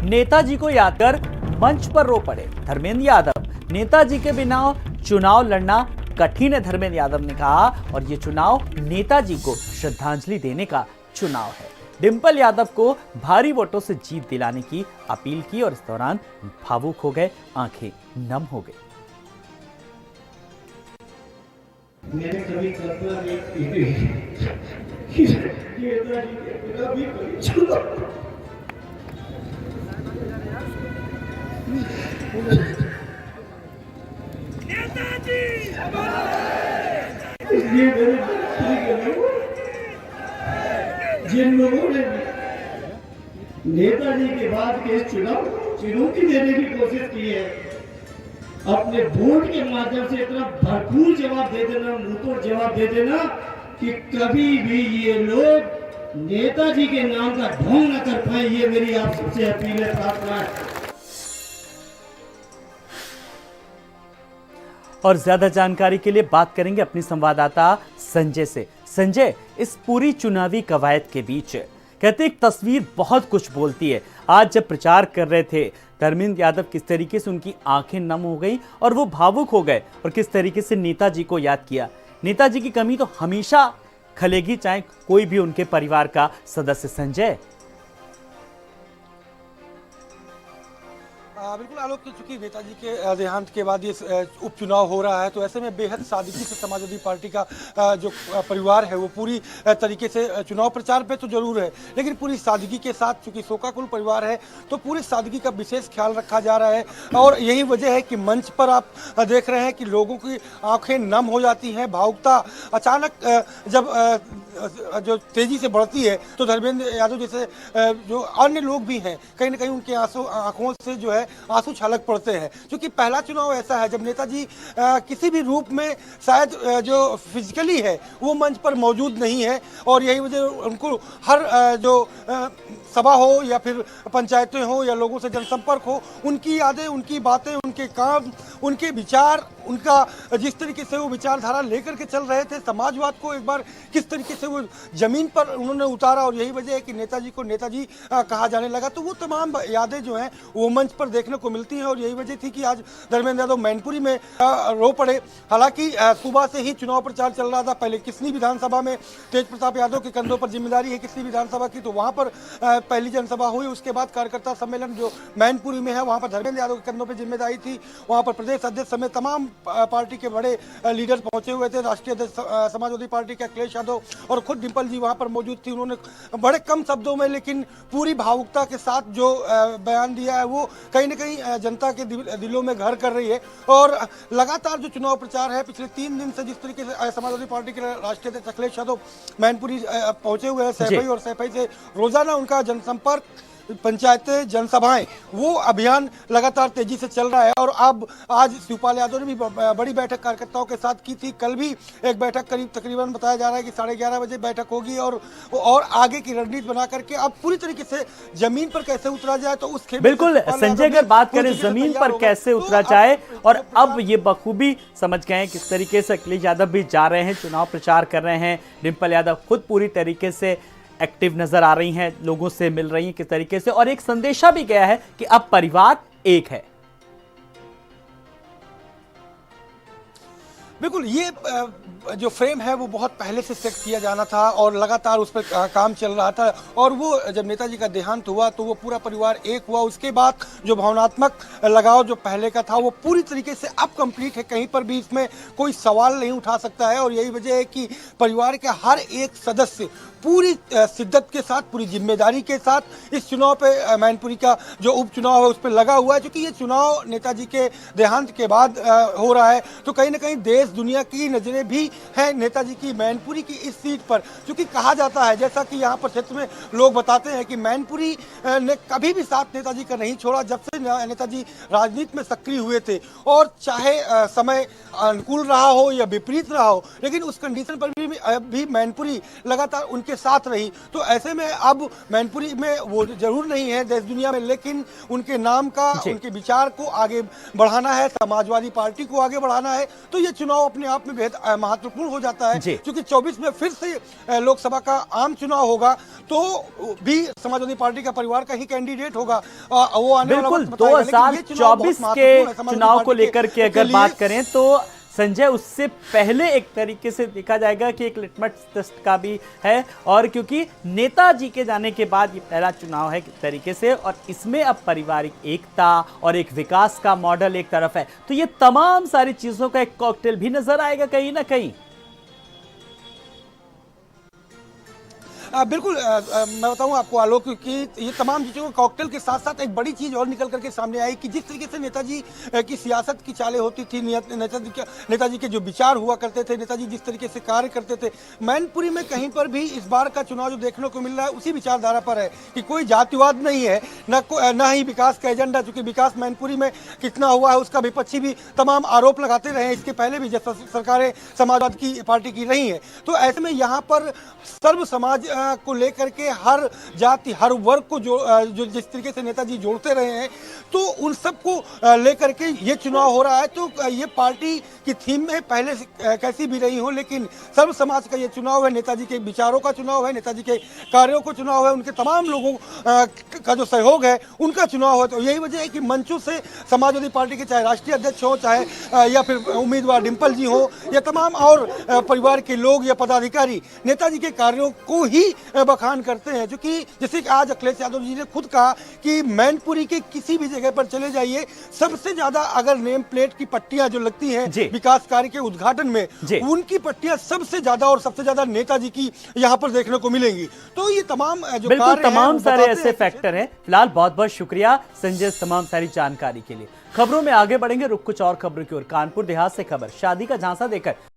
नेताजी को याद कर मंच पर रो पड़े धर्मेंद्र यादव। नेताजी के बिना चुनाव लड़ना कठिन है, धर्मेंद्र यादव ने कहा, और ये चुनाव नेताजी को श्रद्धांजलि देने का चुनाव है। डिंपल यादव को भारी वोटों से जीत दिलाने की अपील की और इस दौरान भावुक हो गए, आंखें नम हो गई। मैंने कभी कल्पना नहीं की कि नेताजी के बिना भी कोई चुनाव नेताजी इसलिए मेरे जिन लोगों ने नेताजी के बाद के चुनौती देने की कोशिश की है, अपने वोट के माध्यम से इतना भरपूर जवाब दे देना, मुंहतोड़ जवाब दे देना कि कभी भी ये लोग नेताजी के नाम का ढोंग न कर पाए। ये मेरी आप सबसे अपील है, प्रार्थना है। और ज्यादा जानकारी के लिए बात करेंगे अपनी संवाददाता संजय से। संजय, इस पूरी चुनावी कवायद के बीच कहते एक तस्वीर बहुत कुछ बोलती है। आज जब प्रचार कर रहे थे धर्मेंद्र यादव, किस तरीके से उनकी आंखें नम हो गई और वो भावुक हो गए, और किस तरीके से नेताजी को याद किया। नेताजी की कमी तो हमेशा खलेगी, चाहे कोई भी उनके परिवार का सदस्य। संजय। बिल्कुल आलोक, चूंकि नेताजी के देहांत के बाद ये उपचुनाव हो रहा है, तो ऐसे में बेहद सादगी से समाजवादी पार्टी का जो परिवार है वो पूरी तरीके से चुनाव प्रचार पे तो जरूर है, लेकिन पूरी सादगी के साथ, चूंकि शोकाकुल परिवार है तो पूरी सादगी का विशेष ख्याल रखा जा रहा है। और यही वजह है कि मंच पर आप देख रहे हैं कि लोगों की आंखें नम हो जाती हैं। भावुकता अचानक जब जो तेजी से बढ़ती है तो धर्मेंद्र यादव जैसे जो अन्य लोग भी हैं, कहीं ना कहीं उनके आंखों से जो है आंसू छलक पड़ते हैं। क्योंकि पहला चुनाव ऐसा है जब नेताजी किसी भी रूप में शायद जो फिजिकली है वो मंच पर मौजूद नहीं है, और यही वजह उनको हर जो सभा हो या फिर पंचायतें हो या लोगों से जनसंपर्क हो, उनकी यादें, उनकी बातें, उनके काम, उनके विचार, उनका जिस तरीके से वो विचारधारा लेकर के चल रहे थे, समाजवाद को एक बार किस तरीके से वो जमीन पर उन्होंने उतारा, और यही वजह है कि नेताजी को नेताजी कहा जाने लगा। तो वो तमाम यादें जो हैं वो मंच पर देखने को मिलती हैं, और यही वजह थी कि आज धर्मेंद्र यादव मैनपुरी में रो पड़े। हालांकि सुबह से ही चुनाव प्रचार चल रहा था। पहले किसनी विधानसभा में तेज प्रताप यादव के कंधों पर जिम्मेदारी है किसनी विधानसभा की, तो वहां पर पहली जनसभा हुई। उसके बाद कार्यकर्ता सम्मेलन जो मैनपुरी में है वहां पर धर्मेंद्र यादव के कंधों पर जिम्मेदारी थी। वहां पर प्रदेश अध्यक्ष समेत तमाम पार्टी के बड़े लीडर पहुंचे हुए थे। राष्ट्रीय अध्यक्ष समाजवादी पार्टी के अखिलेश यादव और खुद डिंपल जी वहां पर मौजूद थी। उन्होंने बड़े कम शब्दों में लेकिन पूरी भावुकता के साथ जो बयान दिया है वो कहीं ना कहीं जनता के दिलों में घर कर रही है। और लगातार जो चुनाव प्रचार है पिछले 3 दिन से, जिस तरीके से समाजवादी पार्टी के राष्ट्रीय अध्यक्ष अखिलेश यादव मैनपुरी पहुंचे हुए हैं सैफई, और सैफई से रोजाना उनका जनसंपर्क, पंचायतें, जनसभाएं, वो अभियान लगातार तेजी से चल रहा है। और अब आज शिवपाल यादव ने भी बड़ी बैठक कार्यकर्ताओं के साथ की थी। कल भी एक बैठक करीब तकरीबन बताया जा रहा है कि 11:30 बजे बैठक होगी, और आगे की रणनीति बना करके अब पूरी तरीके से जमीन पर कैसे उतरा जाए, तो उसके बिल्कुल संजय, अगर बात करें जमीन पर कैसे उतरा जाए, और अब ये बखूबी समझ गए हैं किस तरीके से अखिलेश यादव भी जा रहे हैं, चुनाव प्रचार कर रहे हैं। डिंपल यादव खुद पूरी तरीके से एक्टिव नजर आ रही हैं, लोगों से मिल रही हैं किस तरीके से, और एक संदेशा भी गया है कि अब परिवार एक है। बिल्कुल, ये जो फ्रेम है वो बहुत पहले से सेट किया जाना था और लगातार उस पर काम चल रहा था। और वो जब नेताजी का देहांत हुआ तो वो पूरा परिवार एक हुआ। उसके बाद जो भावनात्मक लगाव जो पहले का था वो पूरी तरीके से अब कंप्लीट है। कहीं पर भी इसमें कोई सवाल नहीं उठा सकता है, और यही वजह है कि परिवार के हर एक सदस्य पूरी शिद्दत के साथ, पूरी जिम्मेदारी के साथ इस चुनाव पे, मैनपुरी का जो उपचुनाव है उस पर लगा हुआ है। क्योंकि ये चुनाव नेताजी के देहांत के बाद हो रहा है, तो कहीं ना कहीं देश दुनिया की नजरें भी है नेताजी की मैनपुरी की इस सीट पर। क्योंकि कहा जाता है, जैसा कि यहाँ पर क्षेत्र में लोग बताते हैं कि मैनपुरी ने कभी भी साथ नेताजी का नहीं छोड़ा जब से नेताजी राजनीति में सक्रिय हुए थे। और चाहे समय अनुकूल रहा हो या विपरीत रहा हो, लेकिन उस कंडीशन पर भी मैनपुरी लगातार उनके उनके साथ रही। तो ऐसे में अब मैनपुरी में वो जरूर नहीं है देश दुनिया में, लेकिन उनके नाम का, उनके विचार को आगे बढ़ाना है, समाजवादी पार्टी को आगे बढ़ाना है, तो ये चुनाव अपने आप में बेहद महत्वपूर्ण हो जाता है। क्योंकि 24 में फिर से लोकसभा का आम चुनाव होगा, तो भी समाजवादी पार्टी का परिवार का ही कैंडिडेट होगा। वो आने वाला बिल्कुल वक्त बताएगा, लेकिन ये चुनाव 2024 बहुत के महत्वपूर्ण है समाजवादी चुनाव को पार्टी लेकर के अगर लिए। बात करें तो संजय, उससे पहले एक तरीके से देखा जाएगा कि एक लिटमस टेस्ट का भी है, और क्योंकि नेताजी के जाने के बाद ये पहला चुनाव है एक तरीके से, और इसमें अब पारिवारिक एकता और एक विकास का मॉडल एक तरफ है, तो ये तमाम सारी चीजों का एक कॉकटेल भी नजर आएगा कहीं ना कहीं। बिल्कुल, मैं बताऊं आपको आलोक कि ये तमाम चीज़ों के कॉकटेल के साथ साथ एक बड़ी चीज़ और निकल करके सामने आई कि जिस तरीके से नेताजी की सियासत की चालें होती थी, नेताजी के जो विचार हुआ करते थे, नेताजी जिस तरीके से कार्य करते थे, मैनपुरी में कहीं पर भी इस बार का चुनाव जो देखने को मिल रहा है उसी विचारधारा पर है कि कोई जातिवाद नहीं है, न ही विकास का एजेंडा। चूंकि विकास मैनपुरी में कितना हुआ है उसका विपक्षी भी तमाम आरोप लगाते रहे, इसके पहले भी जब सरकारें समाजवाद की पार्टी की रही है। तो ऐसे में यहाँ पर सर्व समाज को लेकर के हर जाति, हर वर्ग को जो जिस तरीके से नेताजी जोड़ते रहे हैं, तो उन सबको लेकर के ये चुनाव हो रहा है। तो ये पार्टी की थीम में पहले से कैसी भी रही हो, लेकिन सर्व समाज का ये चुनाव है, नेताजी के विचारों का चुनाव है, नेताजी के कार्यों का चुनाव है, उनके तमाम लोगों का जो सहयोग है उनका चुनाव है। तो यही वजह है कि मंचों से समाजवादी पार्टी के चाहे राष्ट्रीय अध्यक्ष हो, चाहे या फिर उम्मीदवार डिम्पल जी हो, या तमाम और परिवार के लोग या पदाधिकारी नेताजी के कार्यों को ही बखान करते हैं। क्योंकि जैसे कि आज अखिलेश यादव जी ने खुद कहा कि मैनपुरी के किसी भी जगह पर चले जाइए, सबसे ज्यादा अगर नेम प्लेट की पट्टियां जो लगती हैं विकास कार्य के उद्घाटन में, उनकी पट्टियां सबसे ज्यादा और सबसे ज्यादा नेताजी की यहां पर देखने को मिलेंगी। तो ये तमाम जो बिल्कुल तमाम सारे ऐसे फैक्टर हैं। फिलहाल बहुत बहुत शुक्रिया संजय तमाम सारी जानकारी के लिए। खबरों में आगे बढ़ेंगे, रुक कुछ और खबरों की ओर। कानपुर देहात से खबर, शादी का झांसा देकर